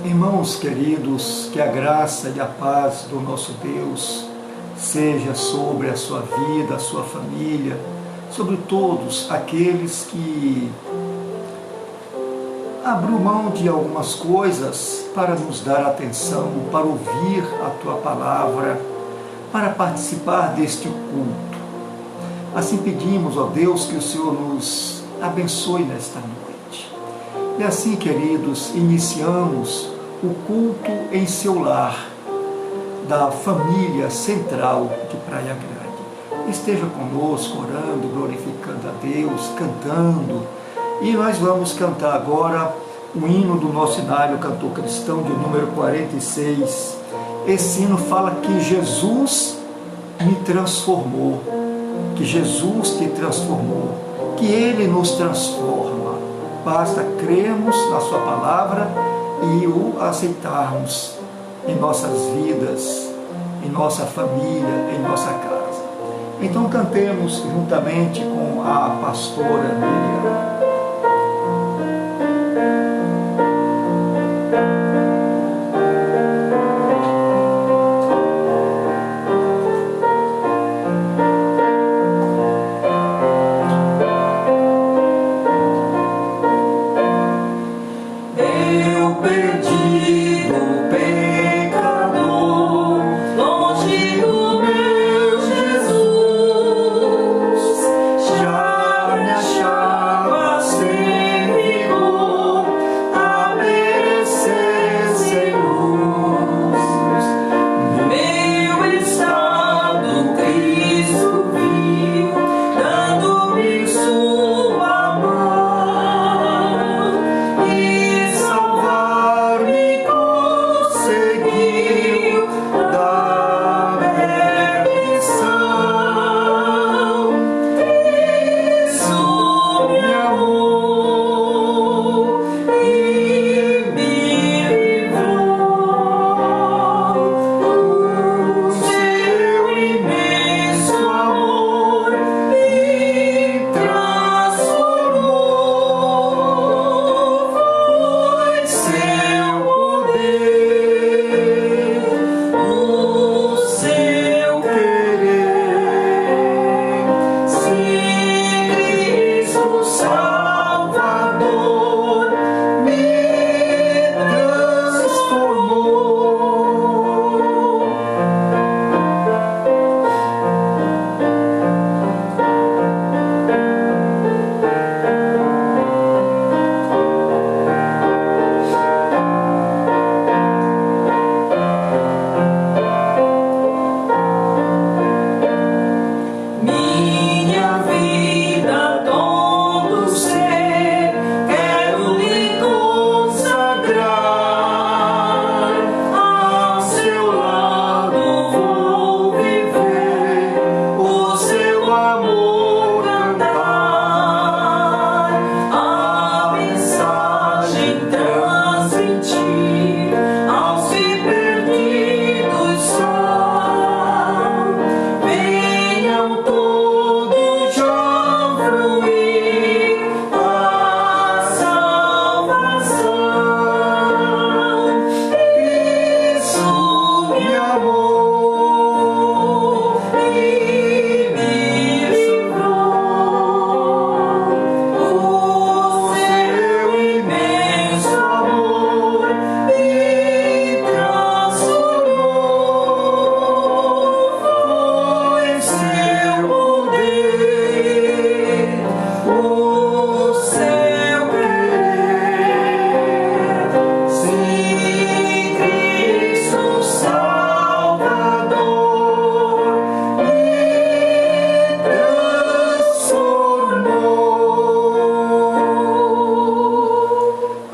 Irmãos queridos, que a graça e a paz do nosso Deus seja sobre a sua vida, a sua família, sobre todos aqueles que abriu mão de algumas coisas para nos dar atenção, para ouvir a Tua Palavra, para participar deste culto. Assim pedimos, ó Deus, que o Senhor nos abençoe nesta noite. E assim, queridos, iniciamos o culto em seu lar, da família central de Praia Grande. Esteja conosco, orando, glorificando a Deus, cantando. E nós vamos cantar agora o hino do nosso cenário cantor cristão de número 46. Esse hino fala que Jesus me transformou, que Jesus te transformou, que Ele nos transforma. Basta crermos na Sua palavra e o aceitarmos em nossas vidas, em nossa família, em nossa casa. Então cantemos juntamente com a pastora Miriam.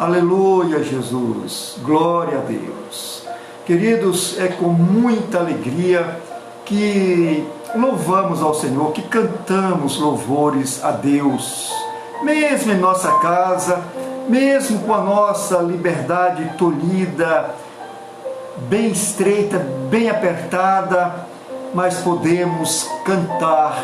Aleluia, Jesus, glória a Deus. Queridos, é com muita alegria que louvamos ao Senhor, que cantamos louvores a Deus, mesmo em nossa casa, mesmo com a nossa liberdade tolhida, bem estreita, bem apertada, mas podemos cantar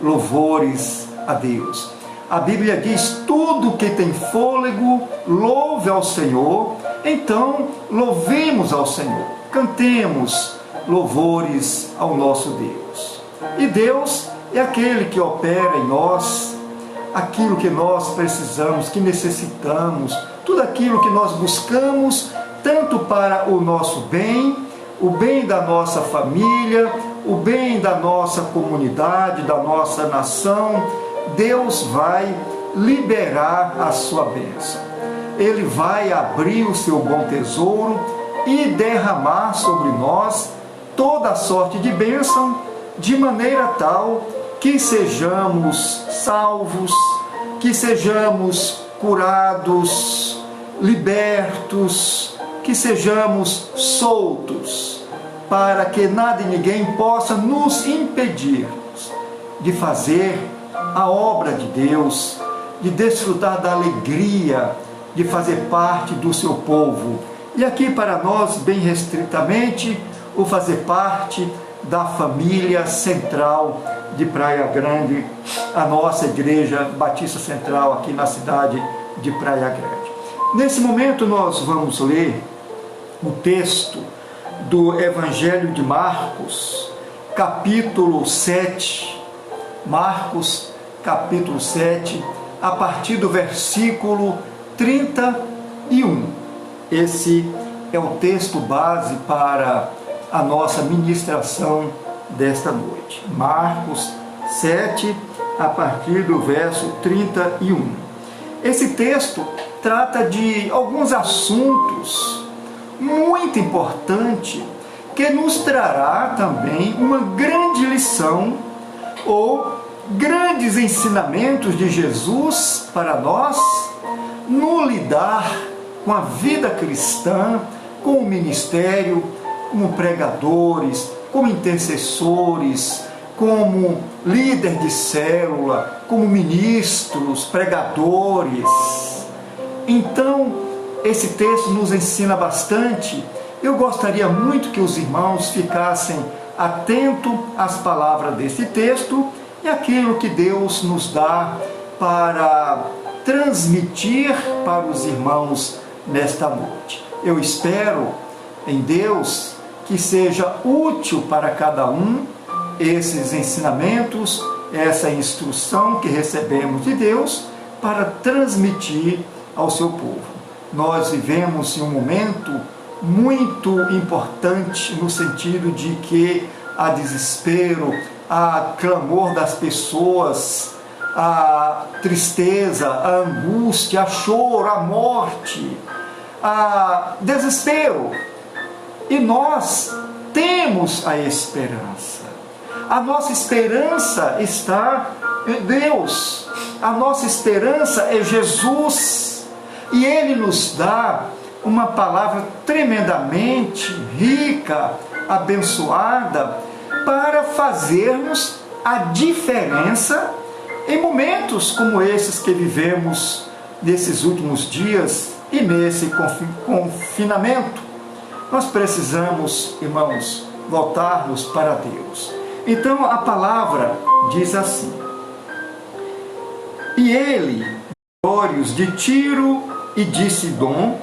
louvores a Deus. A Bíblia diz: tudo que tem fôlego, louve ao Senhor. Então, louvemos ao Senhor, cantemos louvores ao nosso Deus. E Deus é aquele que opera em nós aquilo que nós precisamos, que necessitamos, tudo aquilo que nós buscamos, tanto para o nosso bem, o bem da nossa família, o bem da nossa comunidade, da nossa nação. Deus vai liberar a sua bênção. Ele vai abrir o seu bom tesouro e derramar sobre nós toda a sorte de bênção, de maneira tal que sejamos salvos, que sejamos curados, libertos, que sejamos soltos, para que nada e ninguém possa nos impedir de fazer a obra de Deus, de desfrutar da alegria de fazer parte do seu povo. E aqui para nós, bem restritamente, o fazer parte da família central de Praia Grande, a nossa Igreja Batista Central aqui na cidade de Praia Grande. Nesse momento nós vamos ler o texto do Evangelho de Marcos, capítulo 7, Marcos, capítulo 7, a partir do versículo 31. Esse é o texto base para a nossa ministração desta noite. Marcos 7, a partir do verso 31. Esse texto trata de alguns assuntos muito importantes que nos trará também uma grande lição ou grandes ensinamentos de Jesus para nós no lidar com a vida cristã, com o ministério, como pregadores, como intercessores, como líder de célula, como ministros, pregadores. Então, esse texto nos ensina bastante. Eu gostaria muito que os irmãos ficassem atentos às palavras desse texto e aquilo que Deus nos dá para transmitir para os irmãos nesta noite. Eu espero em Deus que seja útil para cada um esses ensinamentos, essa instrução que recebemos de Deus para transmitir ao seu povo. Nós vivemos em um momento muito importante no sentido de que há desespero, há clamor das pessoas, há tristeza, há angústia, há choro, há morte, há desespero. E nós temos a esperança. A nossa esperança está em Deus. A nossa esperança é Jesus. E Ele nos dá uma palavra tremendamente rica, abençoada, para fazermos a diferença em momentos como esses que vivemos nesses últimos dias e nesse confinamento. Nós precisamos, irmãos, voltarmos para Deus. Então a palavra diz assim: e ele, olhos de Tiro e de Sidom,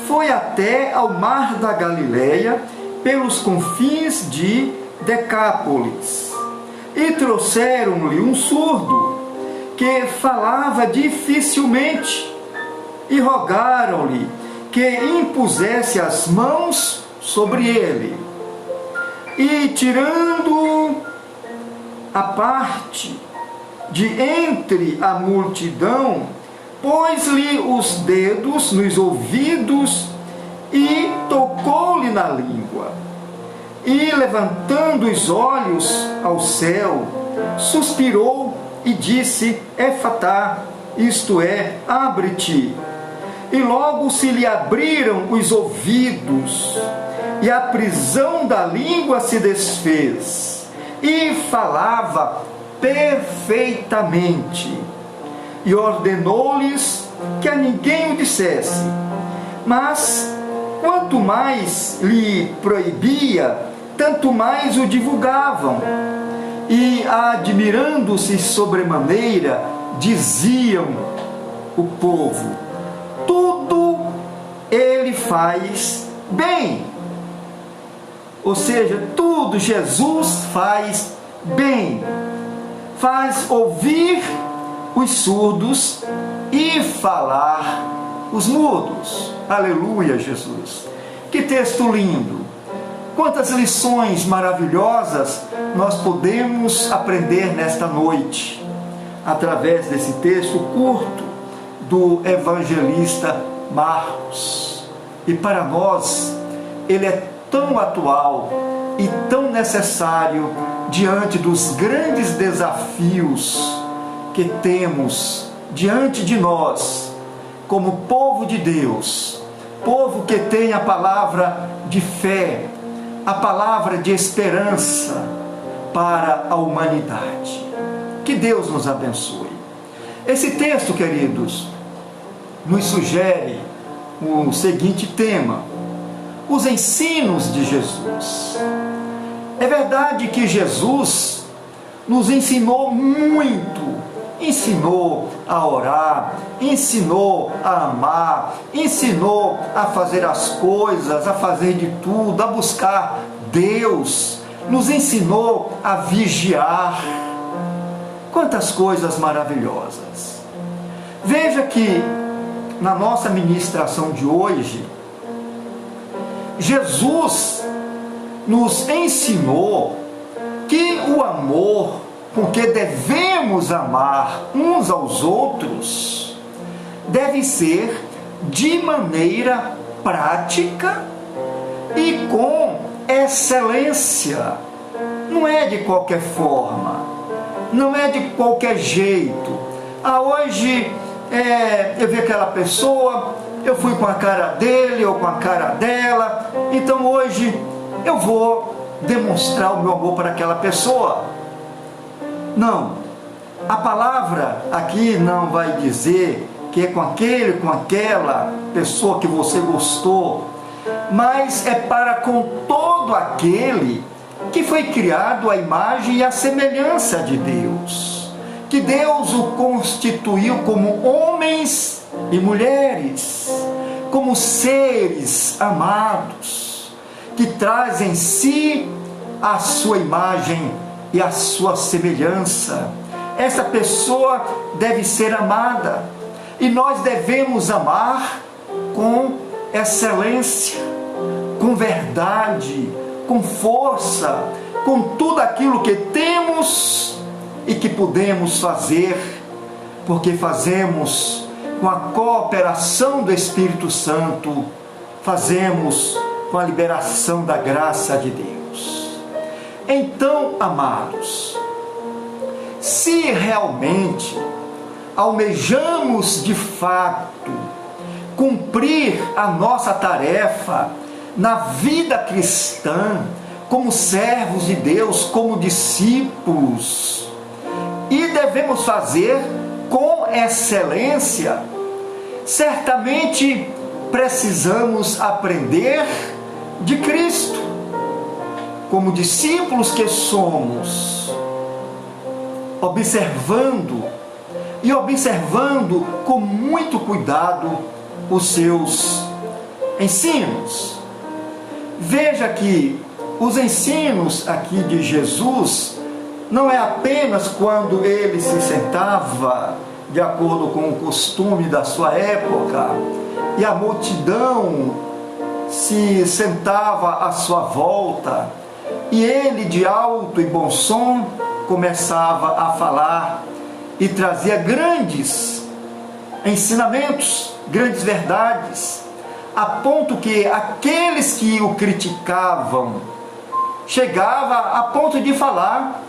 foi até ao mar da Galileia, pelos confins de Decápolis, e trouxeram-lhe um surdo, que falava dificilmente, e rogaram-lhe que impusesse as mãos sobre ele. E tirando a parte de entre a multidão, pôs-lhe os dedos nos ouvidos e tocou-lhe na língua. E levantando os olhos ao céu, suspirou e disse: Efatá, isto é, abre-te. E logo se lhe abriram os ouvidos, e a prisão da língua se desfez, e falava perfeitamente. E ordenou-lhes que a ninguém o dissesse. Mas, quanto mais lhe proibia, tanto mais o divulgavam. E, admirando-se sobremaneira, diziam o povo: tudo ele faz bem. Ou seja, tudo Jesus faz bem. Faz ouvir os surdos e falar os mudos. Aleluia, Jesus. Que texto lindo. Quantas lições maravilhosas nós podemos aprender nesta noite, através desse texto curto do evangelista Marcos. E para nós, ele é tão atual e tão necessário diante dos grandes desafios que temos diante de nós, como povo de Deus, povo que tem a palavra de fé, a palavra de esperança para a humanidade. Que Deus nos abençoe. Esse texto, queridos, nos sugere o seguinte tema: os ensinos de Jesus. É verdade que Jesus nos ensinou muito, ensinou a orar, ensinou a amar, ensinou a fazer as coisas, a fazer de tudo, a buscar Deus, nos ensinou a vigiar. Quantas coisas maravilhosas! Veja que na nossa ministração de hoje, Jesus nos ensinou que o amor com que devemos amar uns aos outros deve ser de maneira prática e com excelência. Não é de qualquer forma, não é de qualquer jeito. Hoje eu vi aquela pessoa, eu fui com a cara dele ou com a cara dela, então hoje eu vou demonstrar o meu amor para aquela pessoa. Não, a palavra aqui não vai dizer que é com aquele, com aquela pessoa que você gostou, mas é para com todo aquele que foi criado à imagem e à semelhança de Deus, que Deus o constituiu como homens e mulheres, como seres amados, que trazem em si a sua imagem e a sua semelhança. Essa pessoa deve ser amada, e nós devemos amar com excelência, com verdade, com força, com tudo aquilo que temos e que podemos fazer, porque fazemos com a cooperação do Espírito Santo, fazemos com a liberação da graça de Deus. Então, amados, se realmente almejamos de fato cumprir a nossa tarefa na vida cristã, como servos de Deus, como discípulos, e devemos fazer com excelência, certamente precisamos aprender de Cristo, como discípulos que somos, observando com muito cuidado os seus ensinos. Veja que os ensinos aqui de Jesus não é apenas quando ele se sentava de acordo com o costume da sua época e a multidão se sentava à sua volta e ele, de alto e bom som, começava a falar e trazia grandes ensinamentos, grandes verdades, a ponto que aqueles que o criticavam chegava a ponto de falar: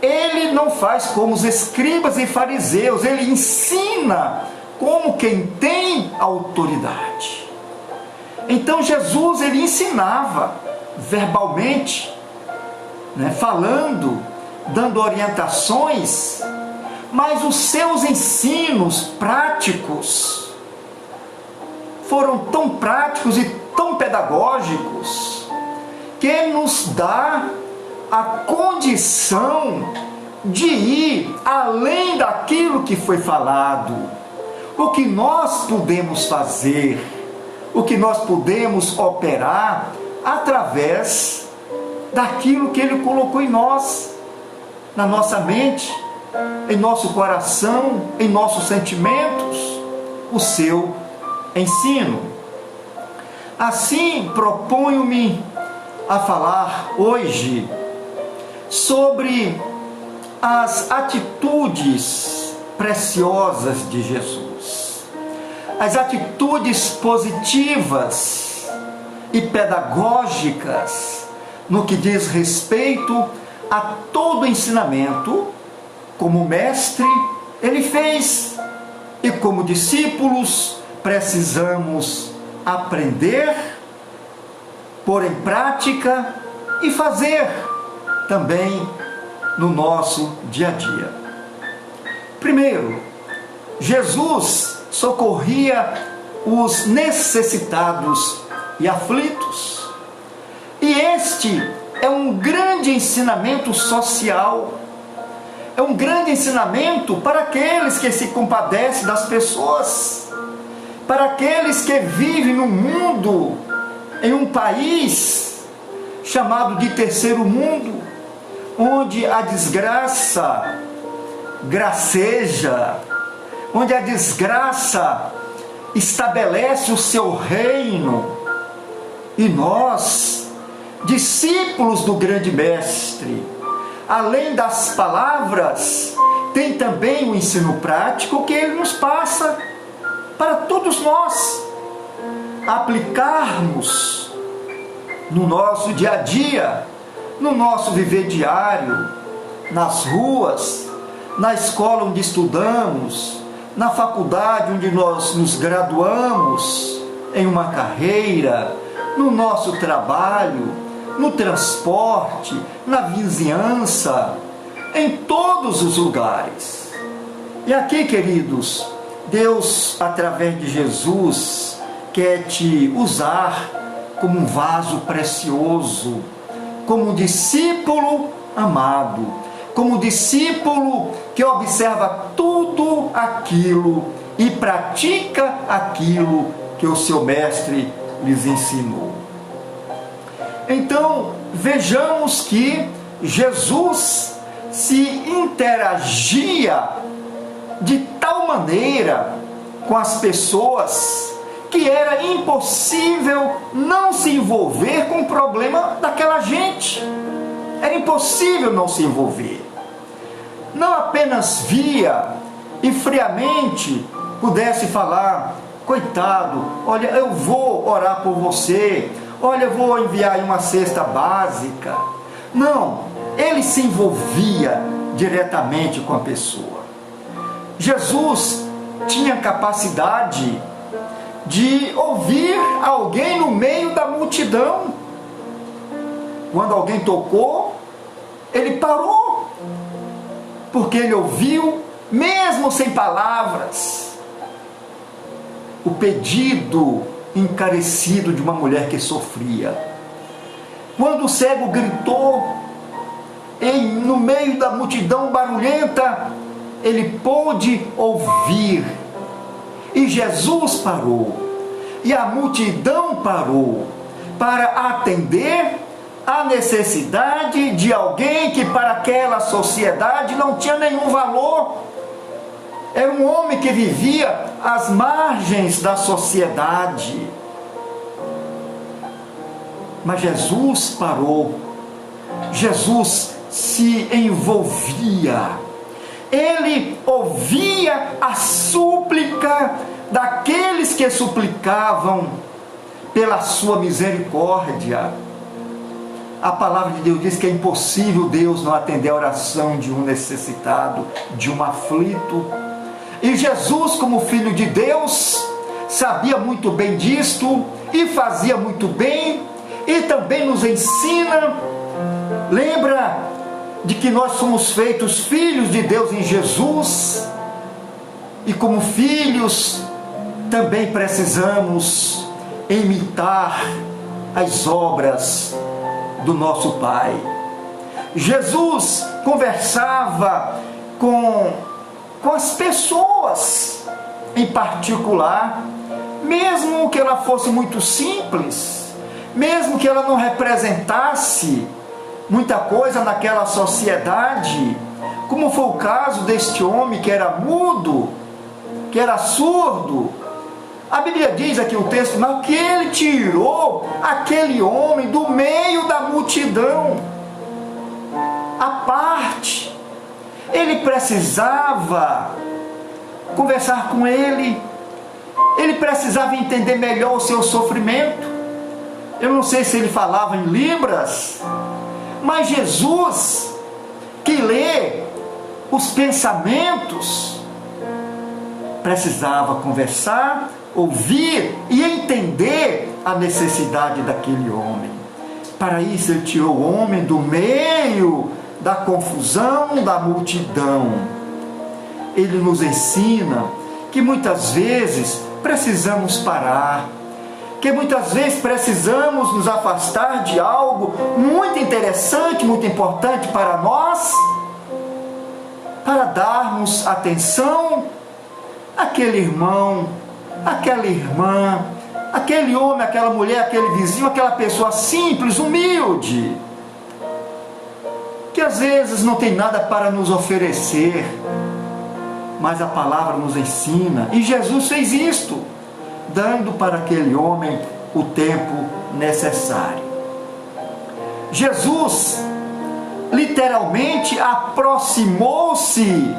ele não faz como os escribas e fariseus, ele ensina como quem tem autoridade. Então Jesus, ele ensinava verbalmente, falando, dando orientações, mas os seus ensinos práticos foram tão práticos e tão pedagógicos que nos dá a condição de ir além daquilo que foi falado. O que nós podemos fazer, o que nós podemos operar através daquilo que Ele colocou em nós, na nossa mente, em nosso coração, em nossos sentimentos, o seu ensino. Assim, proponho-me a falar hoje sobre as atitudes preciosas de Jesus, as atitudes positivas e pedagógicas no que diz respeito a todo ensinamento, como mestre ele fez, e como discípulos precisamos aprender, pôr em prática e fazer também no nosso dia a dia. Primeiro, Jesus socorria os necessitados e aflitos. E este é um grande ensinamento social, é um grande ensinamento para aqueles que se compadecem das pessoas, para aqueles que vivem no mundo, em um país chamado de terceiro mundo, onde a desgraça graceja, onde a desgraça estabelece o seu reino. E nós, discípulos do grande mestre, além das palavras, tem também o ensino prático que ele nos passa para todos nós aplicarmos no nosso dia a dia, no nosso viver diário, nas ruas, na escola onde estudamos, na faculdade onde nós nos graduamos, em uma carreira, no nosso trabalho, no transporte, na vizinhança, em todos os lugares. E aqui, queridos, Deus, através de Jesus, quer te usar como um vaso precioso, como um discípulo amado, como um discípulo que observa tudo aquilo e pratica aquilo que o seu mestre lhes ensinou. Então, vejamos que Jesus se interagia de tal maneira com as pessoas que era impossível não se envolver com o problema daquela gente. Era impossível não se envolver. Não apenas via e friamente pudesse falar: coitado, olha, eu vou orar por você, olha, eu vou enviar uma cesta básica. Não, ele se envolvia diretamente com a pessoa. Jesus tinha capacidade de ouvir alguém no meio da multidão. Quando alguém tocou, ele parou, porque ele ouviu, mesmo sem palavras, o pedido encarecido de uma mulher que sofria. Quando o cego gritou, no meio da multidão barulhenta, ele pôde ouvir. E Jesus parou, e a multidão parou, para atender a necessidade de alguém que para aquela sociedade não tinha nenhum valor. Era um homem que vivia às margens da sociedade. Mas Jesus parou, Jesus se envolvia, ele ouvia a súplica daqueles que suplicavam pela sua misericórdia. A palavra de Deus diz que é impossível Deus não atender a oração de um necessitado, de um aflito. E Jesus, como Filho de Deus, sabia muito bem disto e fazia muito bem, e também nos ensina. Lembra de que nós somos feitos filhos de Deus em Jesus, e como filhos também precisamos imitar as obras do nosso Pai. Jesus conversava com as pessoas, em particular mesmo que ela fosse muito simples, mesmo que ela não representasse muita coisa naquela sociedade, como foi o caso deste homem que era mudo, que era surdo. A Bíblia diz aqui o texto, mas que ele tirou aquele homem do meio da multidão, à parte. Ele precisava conversar com ele precisava entender melhor o seu sofrimento. Eu não sei se ele falava em libras, mas Jesus, que lê os pensamentos, precisava conversar, ouvir e entender a necessidade daquele homem. Para isso ele tirou o homem do meio da confusão da multidão. Ele nos ensina que muitas vezes precisamos parar, que muitas vezes precisamos nos afastar de algo muito interessante, muito importante para nós, para darmos atenção àquele irmão, àquela irmã, aquele homem, aquela mulher, aquele vizinho, aquela pessoa simples, humilde, que às vezes não tem nada para nos oferecer, mas a palavra nos ensina, e Jesus fez isto, dando para aquele homem o tempo necessário. Jesus literalmente aproximou-se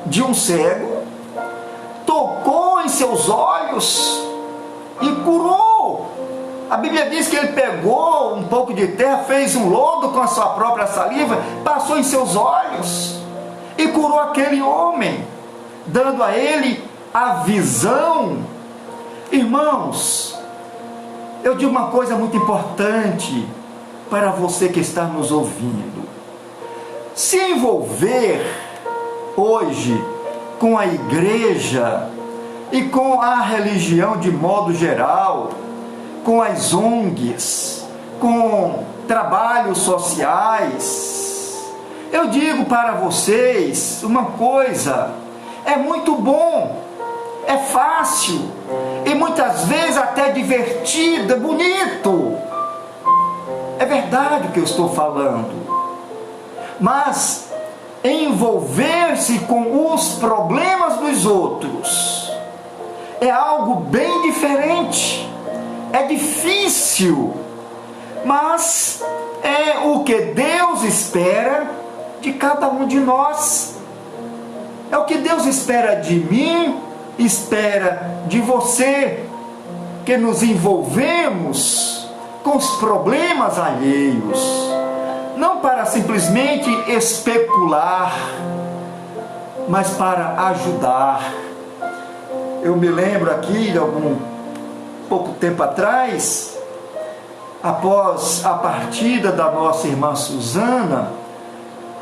de um cego, tocou em seus olhos e curou. A Bíblia diz que ele pegou um pouco de terra, fez um lodo com a sua própria saliva, passou em seus olhos e curou aquele homem, dando a ele a visão. Irmãos, eu digo uma coisa muito importante para você que está nos ouvindo: se envolver hoje com a igreja e com a religião de modo geral, com as ONGs, com trabalhos sociais, eu digo para vocês uma coisa: é muito bom, é fácil e muitas vezes até divertido, bonito. É verdade o que eu estou falando, mas envolver-se com os problemas dos outros é algo bem diferente. É difícil, mas é o que Deus espera de cada um de nós. É o que Deus espera de mim, espera de você, que nos envolvemos com os problemas alheios, não para simplesmente especular, mas para ajudar. Eu me lembro aqui de pouco tempo atrás, após a partida da nossa irmã Suzana,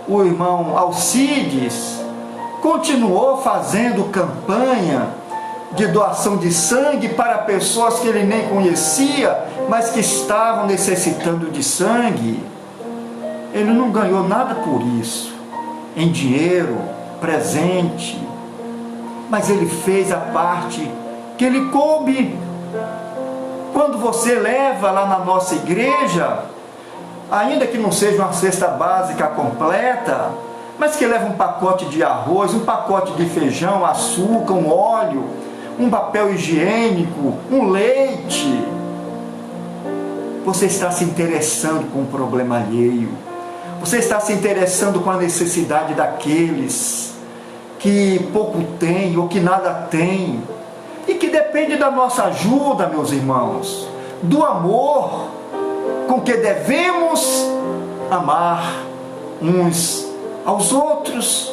o irmão Alcides continuou fazendo campanha de doação de sangue para pessoas que ele nem conhecia, mas que estavam necessitando de sangue. Ele não ganhou nada por isso, em dinheiro, presente, mas ele fez a parte que lhe coube. Quando você leva lá na nossa igreja, ainda que não seja uma cesta básica completa, mas que leva um pacote de arroz, um pacote de feijão, açúcar, um óleo, um papel higiênico, um leite, você está se interessando com o problema alheio, você está se interessando com a necessidade daqueles que pouco têm ou que nada têm, e que depende da nossa ajuda, meus irmãos, do amor com que devemos amar uns aos outros.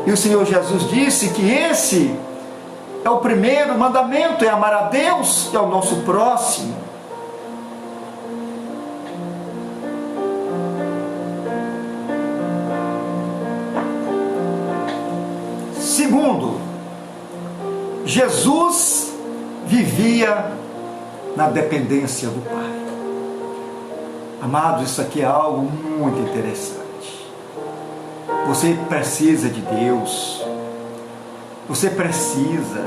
E o Senhor Jesus disse que esse é o primeiro mandamento, é amar a Deus e ao nosso próximo. Segundo, Jesus vivia na dependência do Pai. Amados, isso aqui é algo muito interessante. Você precisa de Deus. Você precisa.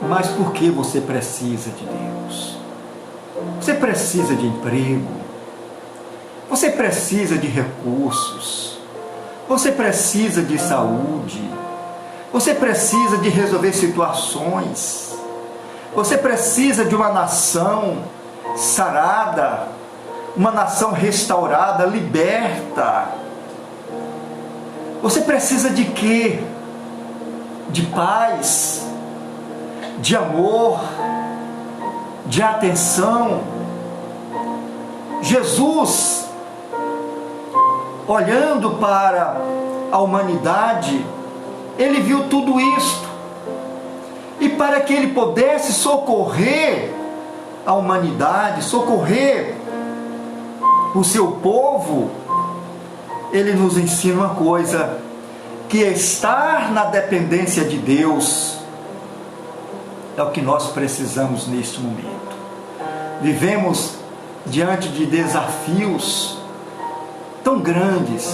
Mas por que você precisa de Deus? Você precisa de emprego, você precisa de recursos, você precisa de saúde, você precisa de resolver situações, você precisa de uma nação sarada, uma nação restaurada, liberta. Você precisa de quê? De paz, de amor, de atenção. Jesus, olhando para a humanidade, ele viu tudo isto. E para que ele pudesse socorrer a humanidade, socorrer o seu povo, ele nos ensina uma coisa, que estar na dependência de Deus é o que nós precisamos neste momento. Vivemos diante de desafios tão grandes,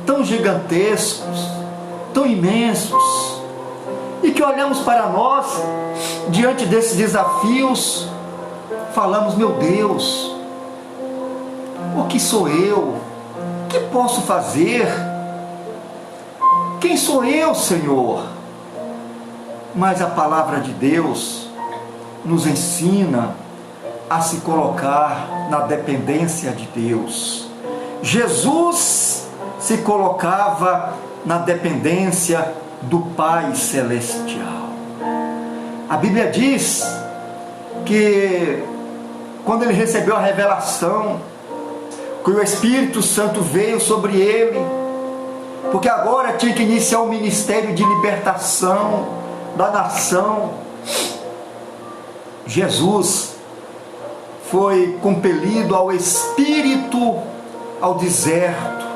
tão gigantescos, tão imensos, e que olhamos para nós, diante desses desafios, falamos: meu Deus, o que sou eu? O que posso fazer? Quem sou eu, Senhor? Mas a palavra de Deus nos ensina a se colocar na dependência de Deus. Jesus se colocava na dependência do Pai Celestial. A Bíblia diz que quando ele recebeu a revelação, que o Espírito Santo veio sobre ele, porque agora tinha que iniciar o ministério de libertação da nação. Jesus foi compelido ao Espírito ao deserto,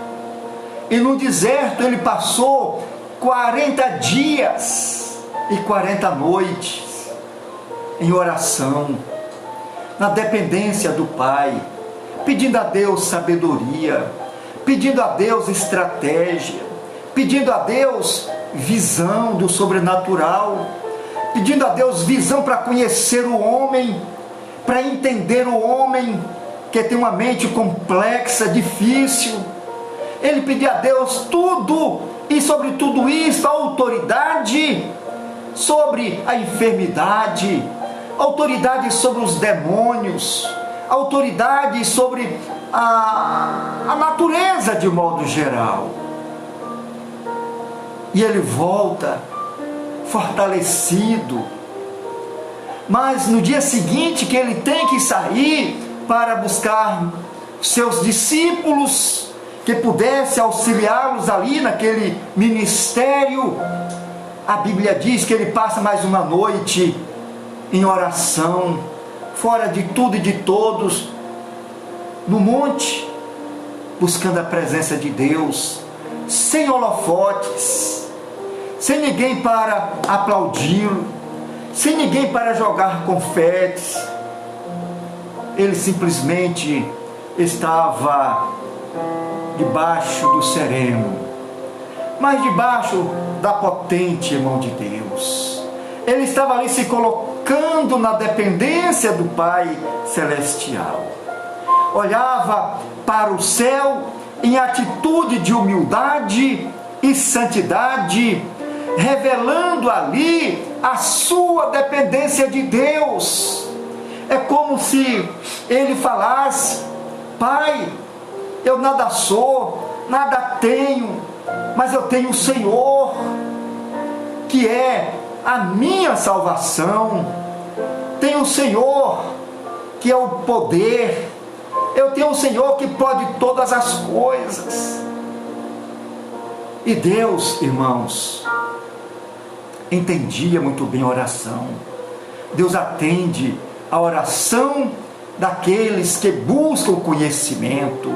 e no deserto ele passou 40 dias e 40 noites em oração, na dependência do Pai, pedindo a Deus sabedoria, pedindo a Deus estratégia, pedindo a Deus visão do sobrenatural, pedindo a Deus visão para conhecer o homem, para entender o homem que tem uma mente complexa, difícil. Ele pedia a Deus tudo, e sobre tudo isso a autoridade sobre a enfermidade, autoridade sobre os demônios, autoridade sobre a natureza de modo geral. E ele volta fortalecido, mas no dia seguinte, que ele tem que sair para buscar seus discípulos, que pudesse auxiliá-los ali naquele ministério, a Bíblia diz que ele passa mais uma noite em oração, fora de tudo e de todos, no monte, buscando a presença de Deus, sem holofotes, sem ninguém para aplaudi-lo, sem ninguém para jogar confetes. Ele simplesmente estava debaixo do sereno, mas debaixo da potente mão de Deus. Ele estava ali se colocando na dependência do Pai Celestial. Olhava para o céu em atitude de humildade e santidade, revelando ali a sua dependência de Deus. É como se ele falasse: Pai, eu nada sou, nada tenho, mas eu tenho o Senhor, que é a minha salvação. Tenho o Senhor, que é o poder. Eu tenho o Senhor que pode todas as coisas. E Deus, irmãos, entendia muito bem a oração. Deus atende a oração daqueles que buscam conhecimento,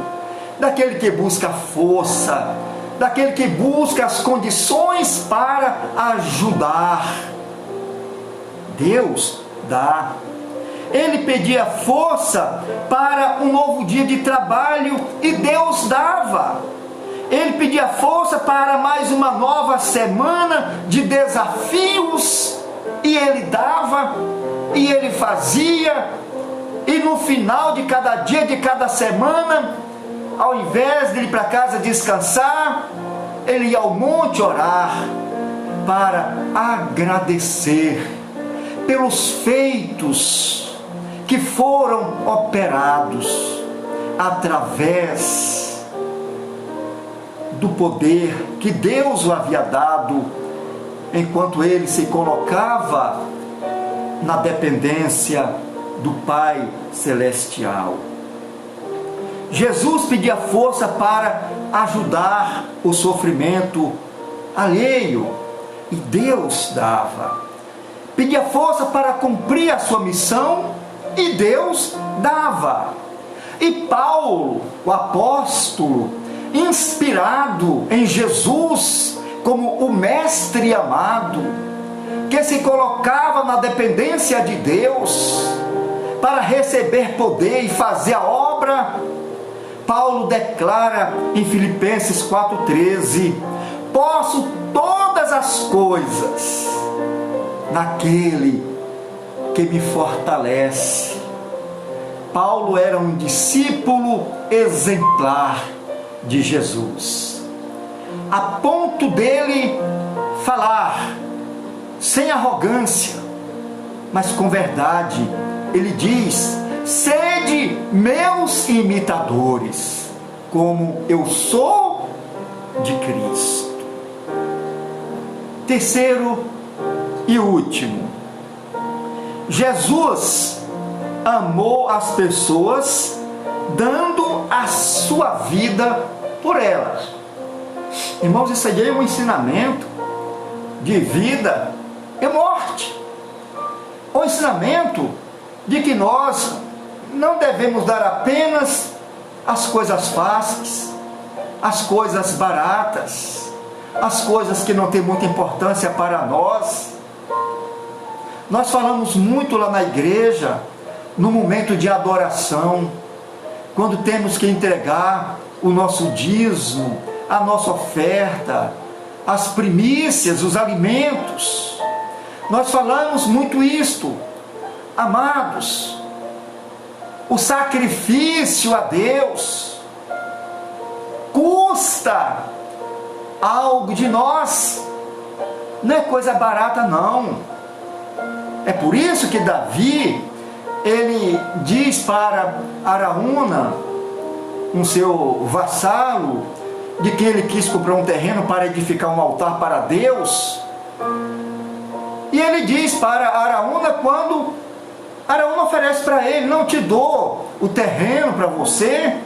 daquele que busca força, daquele que busca as condições para ajudar. Deus dá. Ele pedia força para um novo dia de trabalho e Deus dava. Ele pedia força para mais uma nova semana de desafios e ele dava, e ele fazia, e no final de cada dia, de cada semana, ao invés de ir para casa descansar, ele ia ao monte orar, para agradecer pelos feitos que foram operados através do poder que Deus o havia dado, enquanto ele se colocava na dependência do Pai Celestial. Jesus pedia força para ajudar o sofrimento alheio, e Deus dava. Pedia força para cumprir a sua missão, e Deus dava. E Paulo, o apóstolo, inspirado em Jesus como o mestre amado, que se colocava na dependência de Deus para receber poder e fazer a obra, Paulo declara em Filipenses 4,13: posso todas as coisas naquele que me fortalece. Paulo era um discípulo exemplar de Jesus, a ponto dele falar sem arrogância, mas com verdade. Ele diz: sede meus imitadores, como eu sou de Cristo. Terceiro e último, Jesus amou as pessoas dando a sua vida por elas. Irmãos, isso aí é um ensinamento de vida e morte. O ensinamento de que nós não devemos dar apenas as coisas fáceis, as coisas baratas, as coisas que não têm muita importância para nós. Nós falamos muito lá na igreja, no momento de adoração, quando temos que entregar o nosso dízimo, a nossa oferta, as primícias, os alimentos. Nós falamos muito isto. Amados, o sacrifício a Deus custa algo de nós, não é coisa barata não. É por isso que Davi, ele diz para Araúna, um seu vassalo, de que ele quis comprar um terreno para edificar um altar para Deus, e ele diz para Araúna, quando Araúna oferece para ele: não te dou o terreno para você,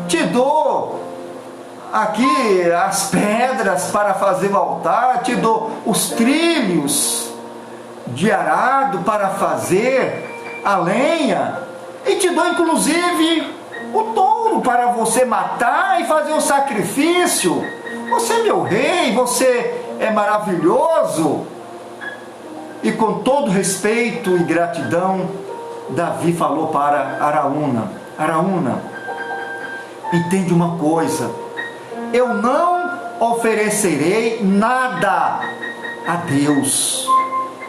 te dou aqui as pedras para fazer o altar, te dou os trilhos de arado para fazer a lenha, e te dou inclusive o touro para você matar e fazer o sacrifício. Você é meu rei, você é maravilhoso. E com todo respeito e gratidão, Davi falou para Araúna: Araúna, entende uma coisa, eu não oferecerei nada a Deus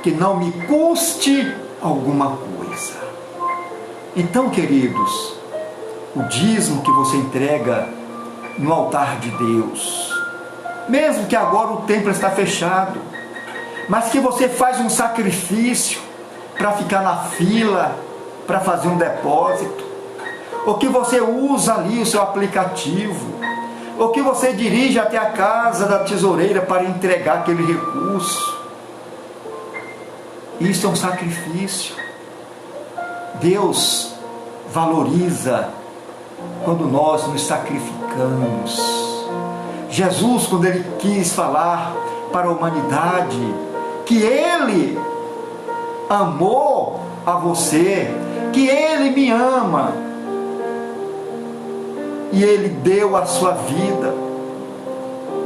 que não me custe alguma coisa. Então, queridos, o dízimo que você entrega no altar de Deus, mesmo que agora o templo está fechado, mas que você faz um sacrifício para ficar na fila, para fazer um depósito, ou que você usa ali o seu aplicativo, ou que você dirige até a casa da tesoureira para entregar aquele recurso, isso é um sacrifício. Deus valoriza quando nós nos sacrificamos. Jesus, quando ele quis falar para a humanidade que ele amou a você, que ele me ama, e ele deu a sua vida,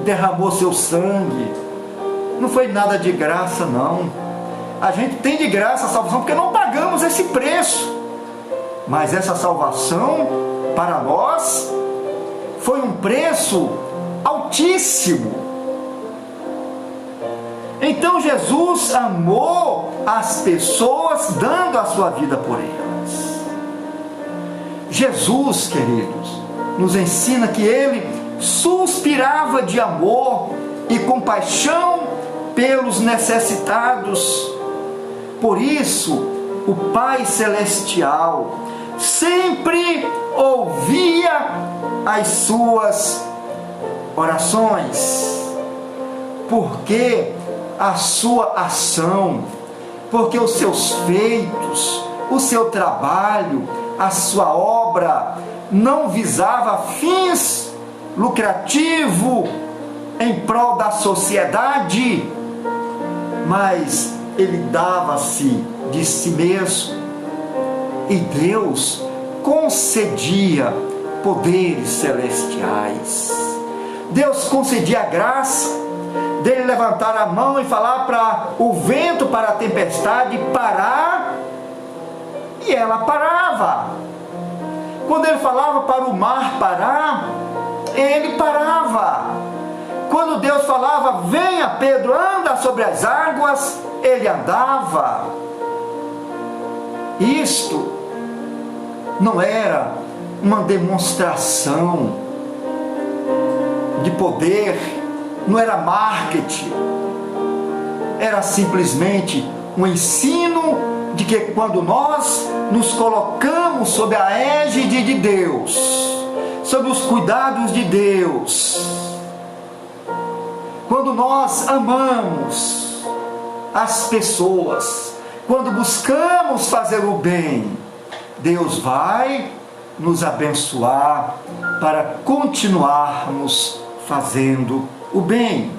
derramou seu sangue, não foi nada de graça não. A gente tem de graça a salvação porque não pagamos esse preço, mas essa salvação para nós foi um preço altíssimo. Então Jesus amou as pessoas, dando a sua vida por elas. Jesus, queridos, nos ensina que Ele suspirava de amor e compaixão pelos necessitados. Por isso, o Pai Celestial sempre ouvia as suas orações, porque a sua ação, porque os seus feitos, o seu trabalho, a sua obra não visava fins lucrativos em prol da sociedade, mas ele dava-se de si mesmo, e Deus concedia poderes celestiais. Deus concedia a graça dele levantar a mão e falar para o vento, para a tempestade parar, e ela parava. Quando ele falava para o mar parar, ele parava. Quando Deus falava, venha Pedro, anda sobre as águas, ele andava. Isto não era uma demonstração de poder, não era marketing, era simplesmente um ensino de que quando nós nos colocamos sob a égide de Deus, sob os cuidados de Deus, quando nós amamos as pessoas, quando buscamos fazer o bem, Deus vai nos abençoar para continuarmos fazendo o bem.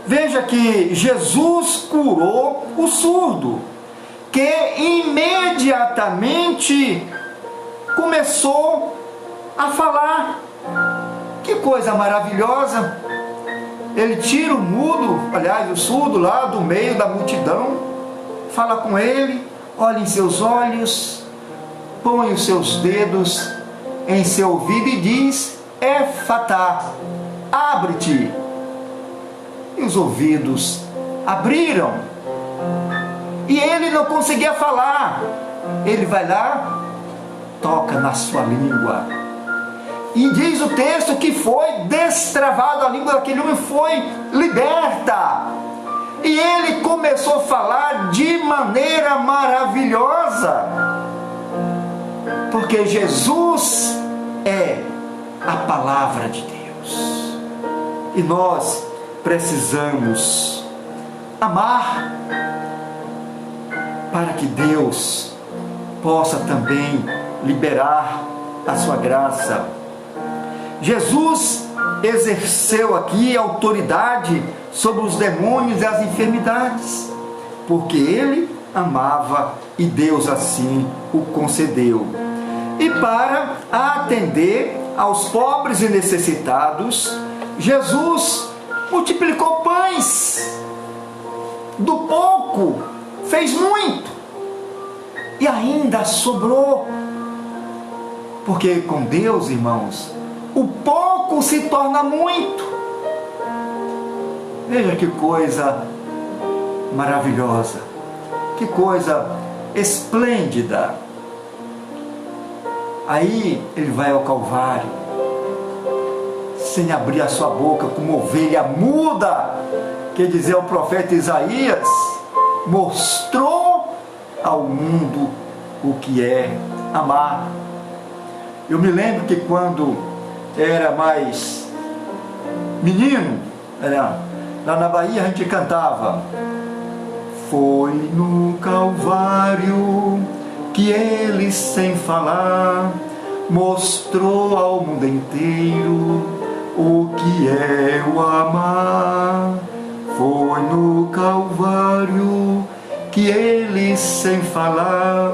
Veja que Jesus curou o surdo, que imediatamente começou a falar. Que coisa maravilhosa! Ele tira o mudo, aliás, o surdo lá do meio da multidão, fala com ele, olha em seus olhos, põe os seus dedos em seu ouvido e diz, Éfatá, abre-te. E os ouvidos abriram. E ele não conseguia falar. Ele vai lá, toca na sua língua. E diz o texto que foi destravado, a língua daquele homem foi liberta. E ele começou a falar de maneira maravilhosa. Porque Jesus é a palavra de Deus. E nós precisamos amar para que Deus possa também liberar a sua graça. Jesus exerceu aqui autoridade sobre os demônios e as enfermidades, porque ele amava e Deus assim o concedeu. E para atender aos pobres e necessitados, Jesus multiplicou pães. Do pouco fez muito e ainda sobrou. Porque com Deus, irmãos, o pouco se torna muito. Veja que coisa maravilhosa, que coisa esplêndida. Aí ele vai ao Calvário, sem abrir a sua boca, como ovelha muda, que dizia o profeta Isaías, mostrou ao mundo o que é amar. Eu me lembro que quando era mais menino, lá na Bahia a gente cantava, foi no Calvário que ele sem falar mostrou ao mundo inteiro o que é o amar. Foi no Calvário que ele sem falar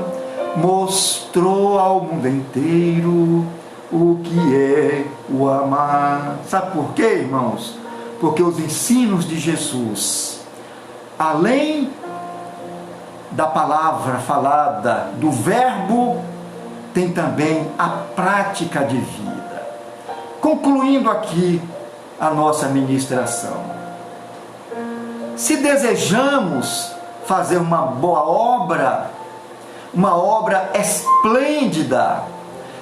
mostrou ao mundo inteiro o que é o amar. Sabe por quê, irmãos? Porque os ensinos de Jesus, além da palavra falada, do verbo, tem também a prática de vida. Concluindo aqui a nossa ministração, Se desejamos fazer uma boa obra, uma obra esplêndida,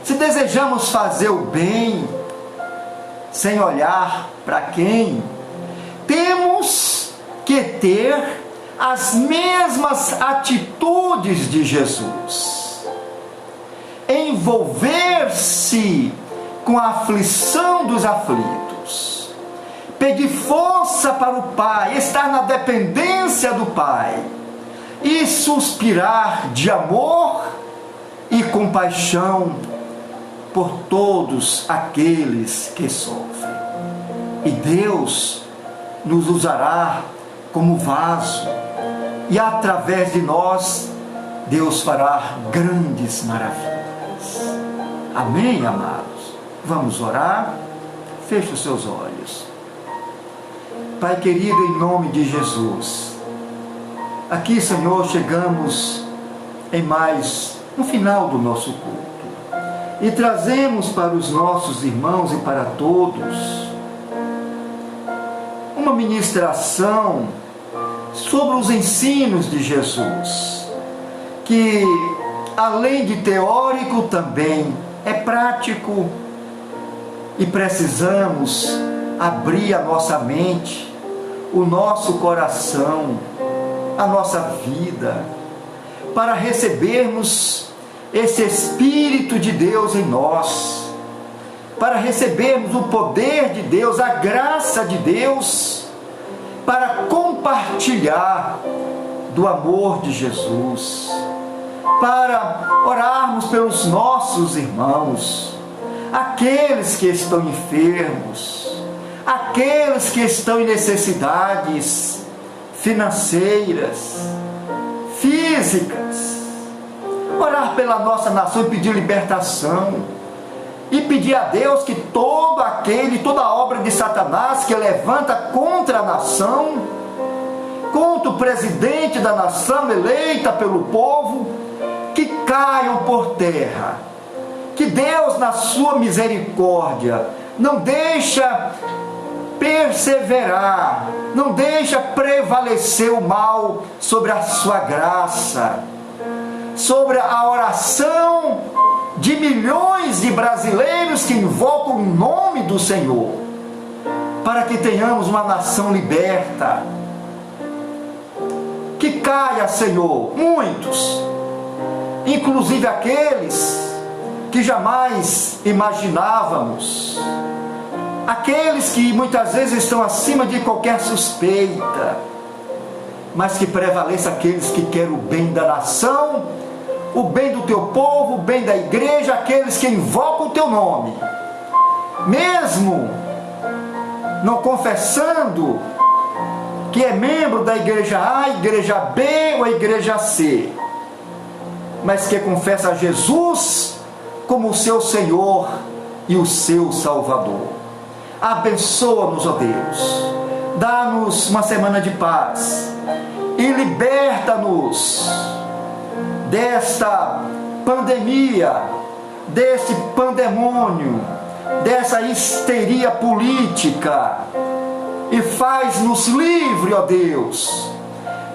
se desejamos fazer o bem, sem olhar para quem, temos que ter as mesmas atitudes de Jesus. Envolver-se com a aflição dos aflitos, pedir força para o Pai, estar na dependência do Pai e suspirar de amor e compaixão por todos aqueles que sofrem. E Deus nos usará como vaso, e através de nós Deus fará grandes maravilhas. Amém, amados? Vamos orar? Feche os seus olhos. Pai querido, em nome de Jesus, aqui, Senhor, chegamos em mais um final do nosso culto e trazemos para os nossos irmãos e para todos uma ministração sobre os ensinos de Jesus, que além de teórico também é prático, e precisamos abrir a nossa mente, o nosso coração, a nossa vida, para recebermos esse Espírito de Deus em nós, para recebermos o poder de Deus, a graça de Deus, para compartilhar do amor de Jesus, para orarmos pelos nossos irmãos, aqueles que estão enfermos, aqueles que estão em necessidades financeiras, físicas, orar pela nossa nação e pedir libertação, e pedir a Deus que toda obra de Satanás que levanta contra a nação, contra o presidente da nação eleita pelo povo, que caiam por terra, que Deus, na sua misericórdia, não deixa perseverar, não deixa prevalecer o mal sobre a sua graça, sobre a oração de milhões de brasileiros que invocam o nome do Senhor, para que tenhamos uma nação liberta. Que caia, Senhor, muitos, inclusive aqueles que jamais imaginávamos, aqueles que muitas vezes estão acima de qualquer suspeita, mas que prevaleça aqueles que querem o bem da nação, o bem do teu povo, o bem da igreja, aqueles que invocam o teu nome, mesmo não confessando que é membro da igreja A, igreja B ou a igreja C, mas que confessa a Jesus como o seu Senhor e o seu Salvador. Abençoa-nos, ó Deus, dá-nos uma semana de paz e liberta-nos desta pandemia, desse pandemônio, dessa histeria política, e faz-nos livre, ó Deus,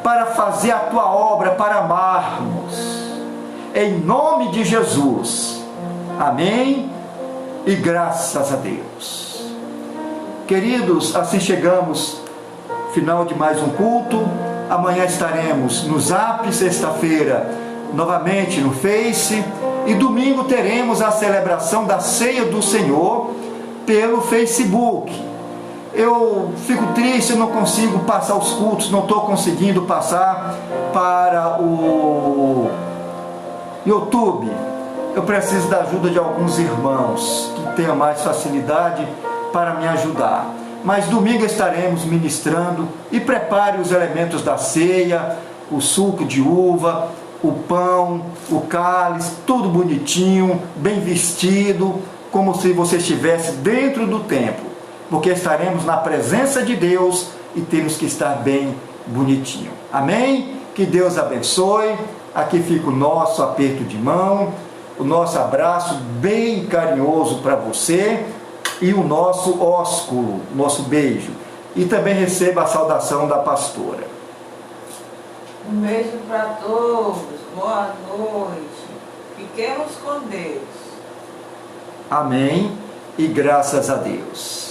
para fazer a tua obra, para amarmos, em nome de Jesus. Amém e graças a Deus. Queridos, assim chegamos ao final de mais um culto. Amanhã estaremos no Zap, sexta-feira novamente no Face, e domingo teremos a celebração da Ceia do Senhor pelo Facebook. Eu fico triste, eu não consigo passar os cultos, não estou conseguindo passar para o YouTube. Eu preciso da ajuda de alguns irmãos que tenham mais facilidade para me ajudar. Mas domingo estaremos ministrando, e prepare os elementos da ceia, o suco de uva, o pão, o cálice, tudo bonitinho, bem vestido, como se você estivesse dentro do templo, porque estaremos na presença de Deus e temos que estar bem bonitinho. Amém? Que Deus abençoe. Aqui fica o nosso aperto de mão, o nosso abraço bem carinhoso para você, e o nosso ósculo, nosso beijo. E também receba a saudação da pastora. Um beijo para todos, boa noite, fiquemos com Deus. Amém e graças a Deus.